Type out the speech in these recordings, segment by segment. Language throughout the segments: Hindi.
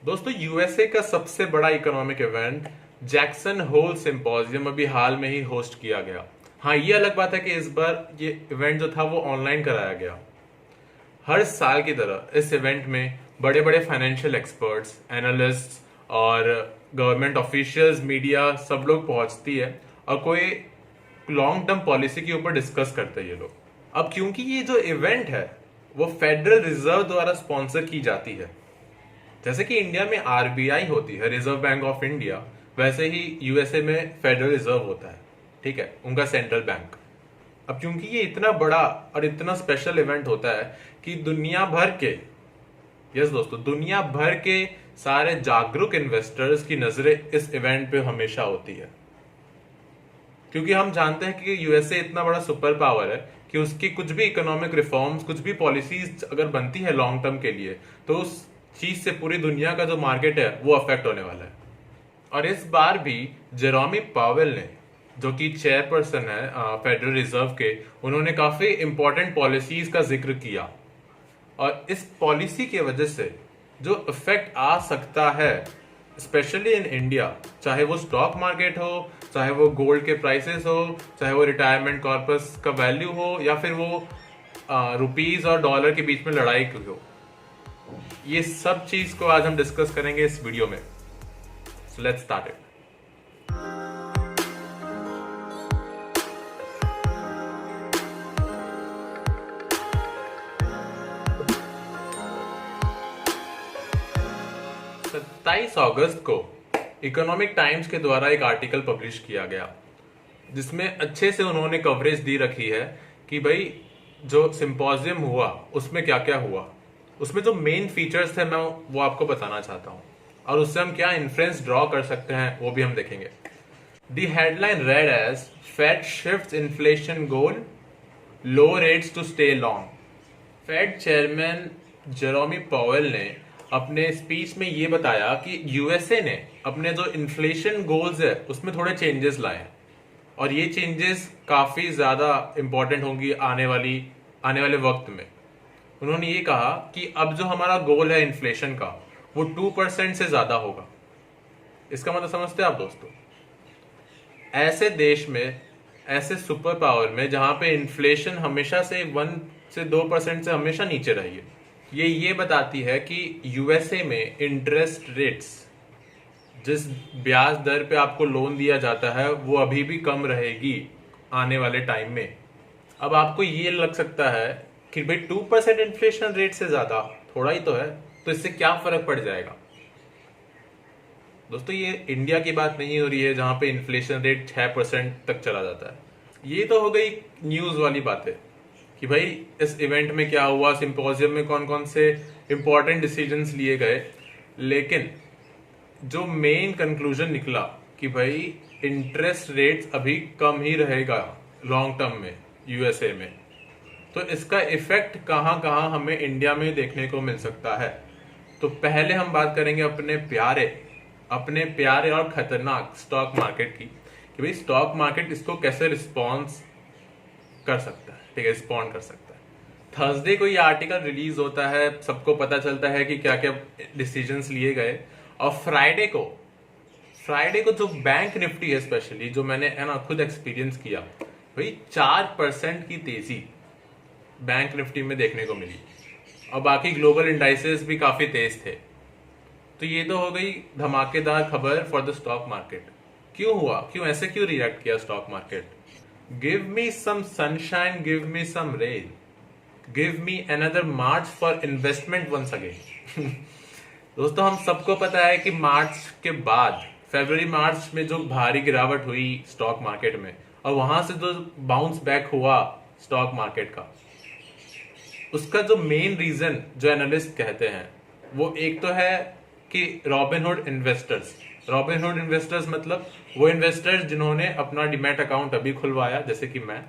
दोस्तों, यूएसए का सबसे बड़ा economic event Jackson Hole symposium अभी हाल में ही होस्ट किया गया। हाँ, ये अलग बात है कि इस बार ये इवेंट जो था वो ऑनलाइन कराया गया। हर साल की तरह इस इवेंट में बड़े बड़े फाइनेंशियल एक्सपर्ट्स, एनालिस्ट्स और गवर्नमेंट ऑफिशियल्स, मीडिया सब लोग पहुंचती है और कोई लॉन्ग टर्म पॉलिसी के ऊपर डिस्कस करते हैं ये लोग। अब क्योंकि ये जो इवेंट है वो फेडरल रिजर्व द्वारा स्पॉन्सर की जाती है, जैसे कि इंडिया में आरबीआई होती है, रिजर्व बैंक ऑफ इंडिया, वैसे ही यूएसए में फेडरल रिजर्व होता है। ठीक है, उनका सेंट्रल बैंक। अब क्योंकि ये इतना बड़ा और इतना स्पेशल इवेंट होता है कि दुनिया भर के, यस दोस्तों, दुनिया भर के सारे जागरूक इन्वेस्टर्स की नजरें इस इवेंट पे हमेशा होती है। क्योंकि हम जानते हैं कि यूएसए इतना बड़ा सुपर पावर है कि उसकी कुछ भी इकोनॉमिक रिफॉर्म्स, कुछ भी पॉलिसीज अगर बनती है लॉन्ग टर्म के लिए, तो उस चीज से पूरी दुनिया का जो मार्केट है वो अफेक्ट होने वाला है। और इस बार भी जेरोमी पावेल ने, जो कि चेयरपर्सन है फेडरल रिजर्व के, उन्होंने काफी इंपॉर्टेंट पॉलिसीज का जिक्र किया। और इस पॉलिसी की वजह से जो इफेक्ट आ सकता है स्पेशली इन इंडिया, चाहे वो स्टॉक मार्केट हो, चाहे वो गोल्ड के प्राइसेस हो, चाहे वो रिटायरमेंट कॉर्पस का वैल्यू हो, या फिर वो रुपीज और डॉलर के बीच में लड़ाई की हो, ये सब चीज को आज हम डिस्कस करेंगे इस वीडियो में। So let's start it. अगस्त को इकोनॉमिक टाइम्स के द्वारा एक आर्टिकल पब्लिश किया गया, जिसमें अच्छे से उन्होंने कवरेज दी रखी है कि भाई जो सिंपोजियम हुआ उसमें क्या क्या हुआ। उसमें जो मेन फीचर्स थे मैं वो आपको बताना चाहता हूं, और उससे हम क्या इन्फ्रेंस ड्रॉ कर सकते हैं वो भी हम देखेंगे। The headline read as Fed shifts inflation goal, low rates to stay long. Fed chairman Jerome Powell ने अपने स्पीच में ये बताया कि यूएसए ने अपने जो इन्फ्लेशन गोल्स है उसमें थोड़े चेंजेस लाए, और ये चेंजेस काफी ज्यादा इंपॉर्टेंट होंगी आने वाले वक्त में। उन्होंने ये कहा कि अब जो हमारा गोल है इन्फ्लेशन का, वो 2% से ज्यादा होगा। इसका मतलब समझते हैं आप दोस्तों? ऐसे देश में, ऐसे सुपर पावर में जहां पे इन्फ्लेशन हमेशा से 1 से 2% से हमेशा नीचे रही है, ये बताती है कि यूएसए में इंटरेस्ट रेट्स, जिस ब्याज दर पे आपको लोन दिया जाता है, वो अभी भी कम रहेगी आने वाले टाइम में। अब आपको ये लग सकता है कि भाई 2% इन्फ्लेशन रेट से ज्यादा थोड़ा ही तो है, तो इससे क्या फर्क पड़ जाएगा? दोस्तों, ये इंडिया की बात नहीं हो रही है जहां पे इन्फ्लेशन रेट 6% तक चला जाता है। ये तो हो गई न्यूज वाली बातें कि भाई इस इवेंट में क्या हुआ, सिंपोजियम में कौन कौन से इंपॉर्टेंट डिसीजंस लिए गए। लेकिन जो मेन कंक्लूजन निकला कि भाई इंटरेस्ट रेट्स अभी कम ही रहेगा लॉन्ग टर्म में यूएसए में, तो इसका इफेक्ट कहां कहां हमें इंडिया में देखने को मिल सकता है। तो पहले हम बात करेंगे अपने प्यारे और खतरनाक स्टॉक मार्केट की, कि भाई स्टॉक मार्केट इसको कैसे रिस्पॉन्स कर सकता है। ठीक है, रिस्पॉन्ड कर सकता है। थर्सडे को ये आर्टिकल रिलीज होता है, सबको पता चलता है कि क्या क्या डिसीजंस लिए गए। और फ्राइडे को जो बैंक निफ्टी है, स्पेशली जो मैंने है ना खुद एक्सपीरियंस किया, भाई 4% की तेजी बैंक निफ्टी में देखने को मिली, और बाकी ग्लोबल इंडाइसेस भी काफी तेज थे। तो ये तो हो गई धमाकेदार खबर फॉर द स्टॉक मार्केट। क्यों हुआ, क्यों रिएक्ट किया stock market? Give me some sunshine, give me some rain, give me another march for investment once again. दोस्तों, हम सबको पता है कि मार्च के बाद फरवरी मार्च में जो भारी गिरावट हुई स्टॉक मार्केट में, और वहां से जो बाउंस बैक हुआ स्टॉक मार्केट का, उसका जो मेन रीजन जो एनालिस्ट कहते हैं, वो एक तो है कि रॉबिनहुड इन्वेस्टर्स मतलब वो इन्वेस्टर्स जिन्होंने अपना डीमैट अकाउंट अभी खुलवाया, जैसे कि मैं,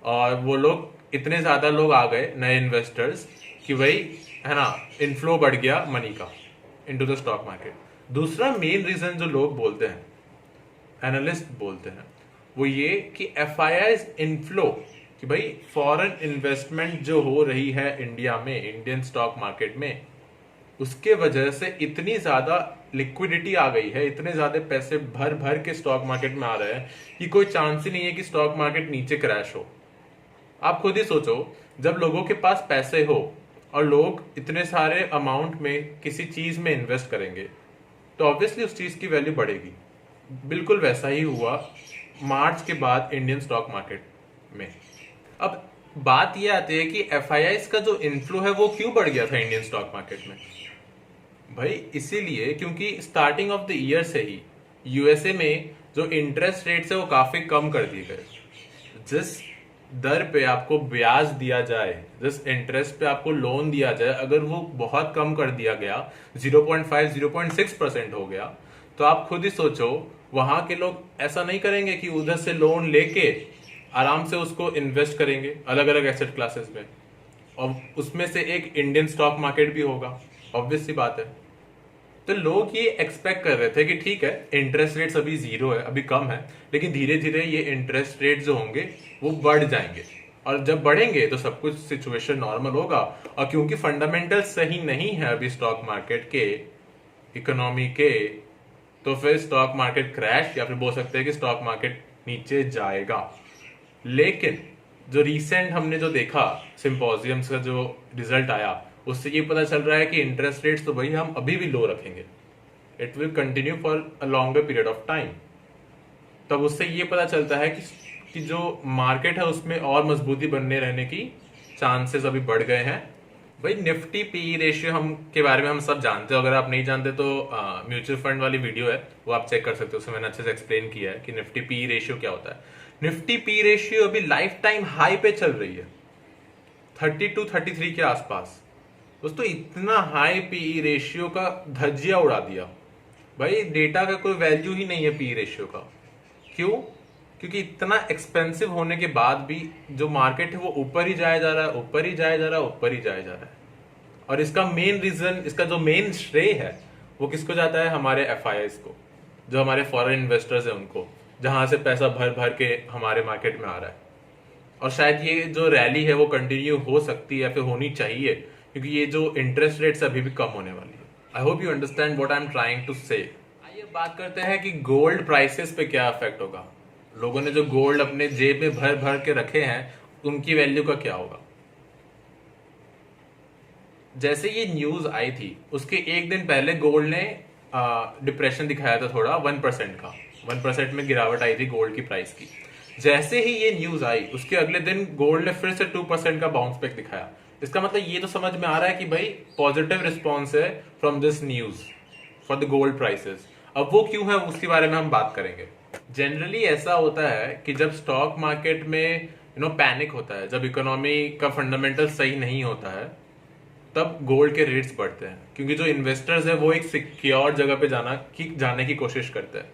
और वो लोग, इतने ज्यादा लोग आ गए नए इन्वेस्टर्स कि वही है ना, इनफ्लो बढ़ गया मनी का इनटू द स्टॉक मार्केट। दूसरा मेन रीजन जो लोग बोलते हैं, एनालिस्ट बोलते हैं, वो ये कि एफआईआईज इनफ्लो, कि भाई फॉरेन इन्वेस्टमेंट जो हो रही है इंडिया में, इंडियन स्टॉक मार्केट में, उसके वजह से इतनी ज्यादा लिक्विडिटी आ गई है, इतने ज्यादा पैसे भर भर के स्टॉक मार्केट में आ रहे हैं कि कोई चांस ही नहीं है कि स्टॉक मार्केट नीचे क्रैश हो। आप खुद ही सोचो, जब लोगों के पास पैसे हो और लोग इतने सारे अमाउंट में किसी चीज में इन्वेस्ट करेंगे तो ऑब्वियसली उस चीज की वैल्यू बढ़ेगी। बिल्कुल वैसा ही हुआ मार्च के बाद इंडियन स्टॉक मार्केट में। अब बात यह आती है कि एफआईआईज का जो इनफ्लो है वो क्यों बढ़ गया था इंडियन स्टॉक मार्केट में। भाई इसीलिए क्योंकि स्टार्टिंग ऑफ द ईयर से ही यूएसए में जो इंटरेस्ट रेट्स है वो काफी कम कर दिए गए। जिस दर पे आपको ब्याज दिया जाए, जिस इंटरेस्ट पे आपको लोन दिया जाए, अगर वो बहुत कम कर दिया गया, 0.5 0.6% हो गया, तो आप खुद ही सोचो वहां के लोग ऐसा नहीं करेंगे कि उधर से लोन लेके आराम से उसको इन्वेस्ट करेंगे अलग अलग एसेट क्लासेस में, और उसमें से एक इंडियन स्टॉक मार्केट भी होगा। ऑब्वियस सी बात है। तो लोग ये एक्सपेक्ट कर रहे थे कि ठीक है इंटरेस्ट रेट्स अभी 0 है, अभी कम है, लेकिन धीरे धीरे ये इंटरेस्ट रेट जो होंगे वो बढ़ जाएंगे, और जब बढ़ेंगे तो सब कुछ सिचुएशन नॉर्मल होगा। और क्योंकि फंडामेंटल सही नहीं है अभी स्टॉक मार्केट के, इकोनॉमी के, तो फिर स्टॉक मार्केट क्रैश, या फिर बोल सकते हैं कि स्टॉक मार्केट नीचे जाएगा। लेकिन जो रिसेंट हमने जो देखा सिंपोजियम्स का जो रिजल्ट आया, उससे ये पता चल रहा है कि इंटरेस्ट रेट्स तो भाई हम अभी भी लो रखेंगे, it will continue for a longer period of time. तब उससे ये पता चलता है कि जो मार्केट है उसमें और मजबूती बनने रहने की चांसेस अभी बढ़ गए हैं। भाई निफ्टी पीई रेशियो हम के बारे में हम सब जानते हो, अगर आप नहीं जानते तो म्यूचुअल फंड वाली वीडियो है वो आप चेक कर सकते हो, उसमें मैंने अच्छे से एक्सप्लेन किया है कि निफ्टी पीई रेशियो क्या होता है। निफ्टी पी रेशियो अभी लाइफ टाइम हाई पे चल रही है, 32 33 के आसपास। दोस्तों इतना हाई पीई रेशियो का धज्जिया उड़ा दिया। भाई डेटा का कोई वैल्यू ही नहीं है पीई रेशियो का। क्यों? क्योंकि इतना एक्सपेंसिव होने के बाद भी जो मार्केट है वो ऊपर ही जाया जा रहा है, ऊपर ही जाया जा रहा है, ऊपर ही जाया जा रहा है। और इसका मेन रीजन, इसका जो मेन श्रेय है वो किसको जाता है? हमारे एफआईआईज को, जो हमारे फॉरेन इन्वेस्टर्स है उनको, जहां से पैसा भर भर के हमारे मार्केट में आ रहा है। और शायद ये जो रैली है वो कंटिन्यू हो सकती है या फिर होनी चाहिए, क्योंकि ये जो इंटरेस्ट रेट्स अभी भी कम होने वाली है। I hope you understand what I am trying to say. आइए बात करते हैं कि गोल्ड प्राइसेस पे क्या इफेक्ट होगा। लोगों ने जो गोल्ड अपने जेब में भर भर के रखे हैं उनकी वैल्यू का क्या होगा। जैसे ये न्यूज आई थी उसके एक दिन पहले गोल्ड ने डिप्रेशन दिखाया था थोड़ा, 1% का, 1% में गिरावट आई थी गोल्ड की प्राइस की। जैसे ही ये न्यूज आई उसके अगले दिन गोल्ड ने फिर से 2% का बाउंस बैक दिखाया। इसका मतलब ये तो समझ में आ रहा है कि भाई पॉजिटिव रिस्पॉन्स है from this news for the gold prices. अब वो क्यों है उसके बारे में हम बात करेंगे। जनरली ऐसा होता है कि जब स्टॉक मार्केट में पैनिक होता है, जब इकोनॉमी का फंडामेंटल सही नहीं होता है, तब गोल्ड के रेट्स बढ़ते हैं, क्योंकि जो इन्वेस्टर्स है वो एक सिक्योर जगह पे जाने की कोशिश करते हैं।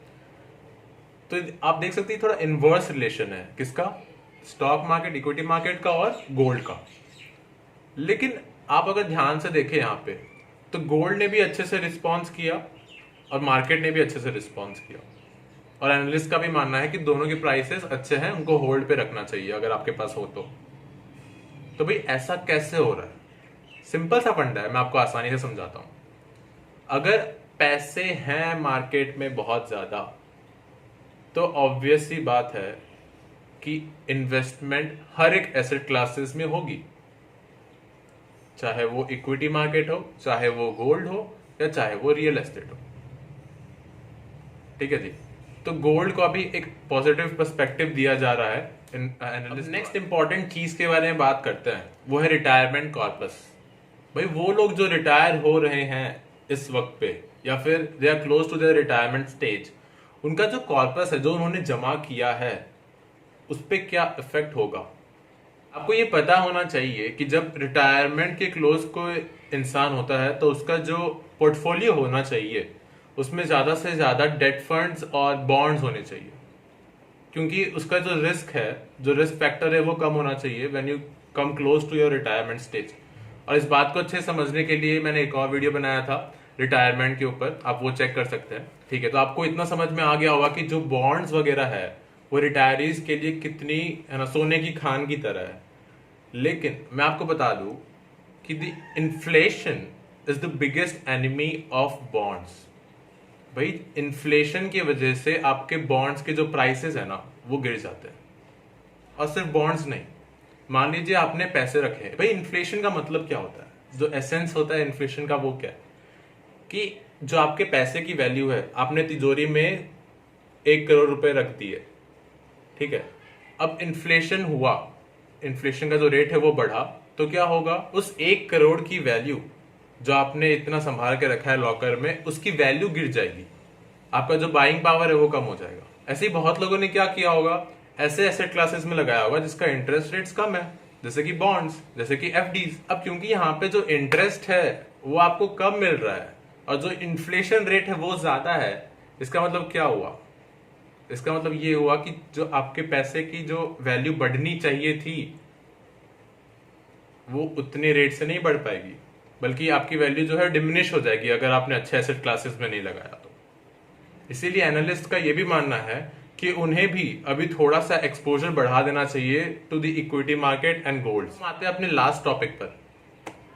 तो आप देख सकते हैं थोड़ा इनवर्स रिलेशन है किसका? स्टॉक मार्केट, इक्विटी मार्केट का और गोल्ड का। लेकिन आप अगर ध्यान से देखें यहाँ पे, तो गोल्ड ने भी अच्छे से रिस्पॉन्स किया और मार्केट ने भी अच्छे से रिस्पॉन्स किया, और एनालिस्ट का भी मानना है कि दोनों के प्राइसेस अच्छे हैं, उनको होल्ड पे रखना चाहिए अगर आपके पास हो तो भाई ऐसा कैसे हो रहा है? सिंपल सा फंडा है, मैं आपको आसानी से समझाता हूं। अगर पैसे हैं मार्केट में बहुत ज्यादा, तो ऑब्वियस सी बात है कि इन्वेस्टमेंट हर एक एसेट क्लासेस में होगी, चाहे वो इक्विटी मार्केट हो, चाहे वो गोल्ड हो, या चाहे वो रियल एस्टेट हो। ठीक है जी। तो गोल्ड को अभी एक पॉजिटिव पर्सपेक्टिव दिया जा रहा है। नेक्स्ट इंपॉर्टेंट चीज के बारे में बात करते हैं, वो है रिटायरमेंट कॉर्पस। भाई वो लोग जो रिटायर हो रहे हैं इस वक्त पे, या फिर they are close to their retirement stage, उनका जो कॉर्पस है, जो उन्होंने जमा किया है, उस पर क्या इफेक्ट होगा। आपको ये पता होना चाहिए कि जब रिटायरमेंट के क्लोज कोई इंसान होता है तो उसका जो पोर्टफोलियो होना चाहिए उसमें ज्यादा से ज्यादा डेट फंड्स और बॉन्ड्स होने चाहिए, क्योंकि उसका जो रिस्क है, जो रिस्क फैक्टर है, वो कम होना चाहिए when you come close to your retirement stage. और इस बात को अच्छे समझने के लिए मैंने एक और वीडियो बनाया था रिटायरमेंट के ऊपर, आप वो चेक कर सकते हैं। ठीक है, तो आपको इतना समझ में आ गया होगा कि जो बॉन्ड्स वगैरह है वो रिटायरीज के लिए कितनी, है ना, सोने की खान की तरह है। लेकिन मैं आपको बता दूं कि the inflation is the biggest enemy of bonds. भाई इन्फ्लेशन की वजह से आपके बॉन्ड्स के जो प्राइसेस है ना वो गिर जाते हैं। और सिर्फ बॉन्ड्स नहीं, मान लीजिए आपने पैसे रखे हैं। भाई इन्फ्लेशन का मतलब क्या होता है, जो एसेंस होता है इन्फ्लेशन का वो क्या है कि जो आपके पैसे की वैल्यू है, आपने तिजोरी में 1 करोड़ रुपए रख दिए, ठीक है। अब इन्फ्लेशन हुआ, इन्फ्लेशन का जो रेट है वो बढ़ा, तो क्या होगा, उस 1 करोड़ की वैल्यू जो आपने इतना संभाल के रखा है लॉकर में, उसकी वैल्यू गिर जाएगी। आपका जो बाइंग पावर है वो कम हो जाएगा। ऐसे ही बहुत लोगों ने क्या किया होगा, ऐसे एसेट क्लासेस में लगाया होगा जिसका इंटरेस्ट रेट्स कम है, जैसे कि बॉन्ड्स, जैसे कि एफडीज। अब क्योंकि यहाँ पे जो इंटरेस्ट है वो आपको कम मिल रहा है और जो इन्फ्लेशन रेट है वो ज्यादा है, इसका मतलब क्या हुआ, इसका मतलब ये हुआ कि जो आपके पैसे की जो वैल्यू बढ़नी चाहिए थी वो उतने रेट से नहीं बढ़ पाएगी, बल्कि आपकी वैल्यू जो है डिमिनिश हो जाएगी अगर आपने अच्छे एसेट क्लासेस में नहीं लगाया तो। इसीलिए एनालिस्ट का ये भी मानना है कि उन्हें भी अभी थोड़ा सा एक्सपोजर बढ़ा देना चाहिए to the equity market and gold. हम आते हैं अपने लास्ट टॉपिक पर,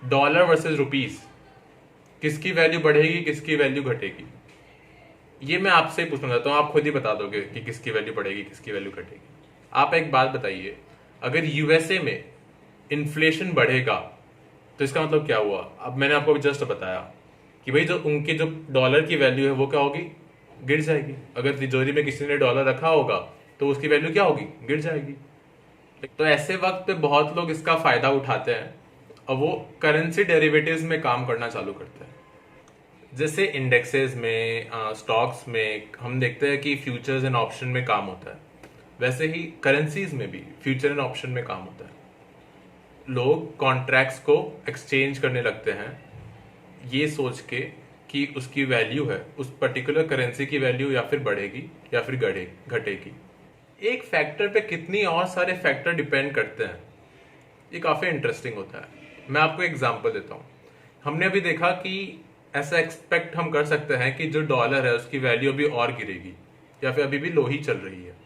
डॉलर वर्सेस रुपीस, किसकी वैल्यू बढ़ेगी किसकी वैल्यू घटेगी। ये मैं आपसे पूछना चाहता हूँ, आप खुद ही बता दोगे कि किसकी वैल्यू बढ़ेगी किसकी वैल्यू घटेगी। आप एक बात बताइए, अगर यूएसए में इन्फ्लेशन बढ़ेगा तो इसका मतलब क्या हुआ। अब मैंने आपको जस्ट बताया कि भाई जो उनकी जो डॉलर की वैल्यू है वो क्या होगी, गिर जाएगी। अगर तिजोरी में किसी ने डॉलर रखा होगा तो उसकी वैल्यू क्या होगी, गिर जाएगी। तो ऐसे वक्त पे बहुत लोग इसका फायदा उठाते हैं और वो करेंसी डेरिवेटिव्स में काम करना चालू करते हैं। जैसे इंडेक्सेस में, स्टॉक्स में हम देखते हैं कि फ्यूचर्स एंड ऑप्शन में काम होता है, वैसे ही करेंसीज में भी फ्यूचर एंड ऑप्शन में काम होता है। लोग कॉन्ट्रैक्ट्स को एक्सचेंज करने लगते हैं ये सोच के कि उसकी वैल्यू है, उस पर्टिकुलर करेंसी की वैल्यू या फिर बढ़ेगी या फिर घटेगी। एक फैक्टर पे कितनी और सारे फैक्टर डिपेंड करते हैं, ये काफी इंटरेस्टिंग होता है। मैं आपको एग्जांपल देता हूँ। हमने अभी देखा कि ऐसा एक्सपेक्ट हम कर सकते हैं कि जो डॉलर है उसकी वैल्यू अभी और गिरेगी या फिर अभी भी लो ही चल रही है।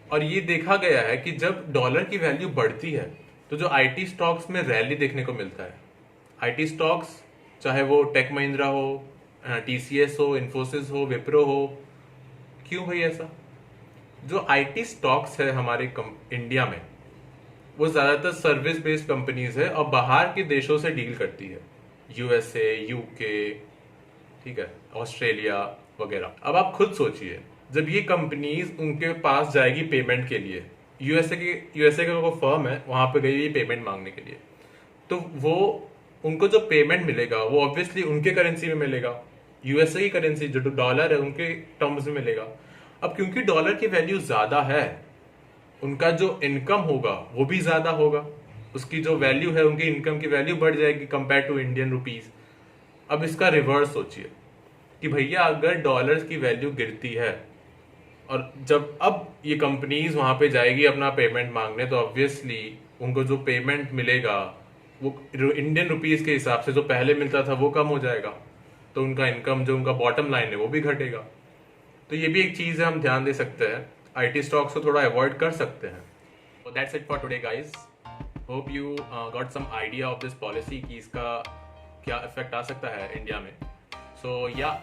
और ये देखा गया है कि जब डॉलर की वैल्यू बढ़ती है तो जो आईटी स्टॉक्स में रैली देखने को मिलता है। आईटी स्टॉक्स चाहे वो टेक महिंद्रा हो, टीसीएस हो, इन्फोसिस हो, विप्रो हो। क्यों भाई ऐसा? जो आईटी स्टॉक्स है हमारे इंडिया में वो ज्यादातर सर्विस बेस्ड कंपनीज है और बाहर के देशों से डील करती है, यूएसए, यूके, ठीक है, ऑस्ट्रेलिया वगैरह। अब आप खुद सोचिए, जब ये कंपनीज उनके पास जाएगी पेमेंट के लिए, यूएसए का वो फर्म है वहां पे गई पेमेंट मांगने के लिए, तो वो उनको जो पेमेंट मिलेगा वो ऑब्वियसली उनके करेंसी में मिलेगा, यूएसए की करेंसी जो डॉलर है उनके टर्म्स में मिलेगा। अब क्योंकि डॉलर की वैल्यू ज्यादा है, उनका जो इनकम होगा वो भी ज्यादा होगा, उसकी जो वैल्यू है उनकी इनकम की वैल्यू बढ़ जाएगी कंपेयर टू इंडियन रुपीस। अब इसका रिवर्स सोचिए कि भैया अगर डॉलर की वैल्यू गिरती है और जब अब ये कंपनीज वहां पे जाएगी अपना पेमेंट मांगने, तो ऑब्वियसली उनको जो पेमेंट मिलेगा वो इंडियन रुपीस के हिसाब से जो पहले मिलता था वो कम हो जाएगा, तो उनका इनकम जो उनका बॉटम लाइन है वो भी घटेगा। तो ये भी एक चीज है, हम ध्यान दे सकते हैं, आईटी स्टॉक्स को थोड़ा अवॉइड कर सकते हैं। So that's it for today guys. Hope you got some idea of this policy कि इसका क्या इफेक्ट आ सकता है इंडिया में। So yeah,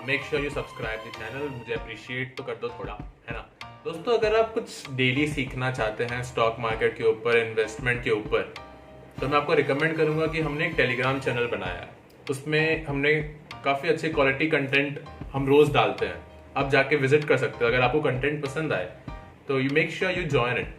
make sure you subscribe the channel, मुझे अप्रिशिएट तो कर दो थोड़ा, है ना दोस्तों। अगर आप कुछ डेली सीखना चाहते हैं स्टॉक मार्केट के ऊपर, इन्वेस्टमेंट के ऊपर, तो मैं आपको रिकमेंड करूंगा कि हमने एक टेलीग्राम चैनल बनाया है, उसमें हमने काफ़ी अच्छे क्वालिटी कंटेंट हम रोज़ डालते हैं। आप जाके विजिट कर सकते हो, अगर आपको कंटेंट पसंद आए तो you make sure you join it.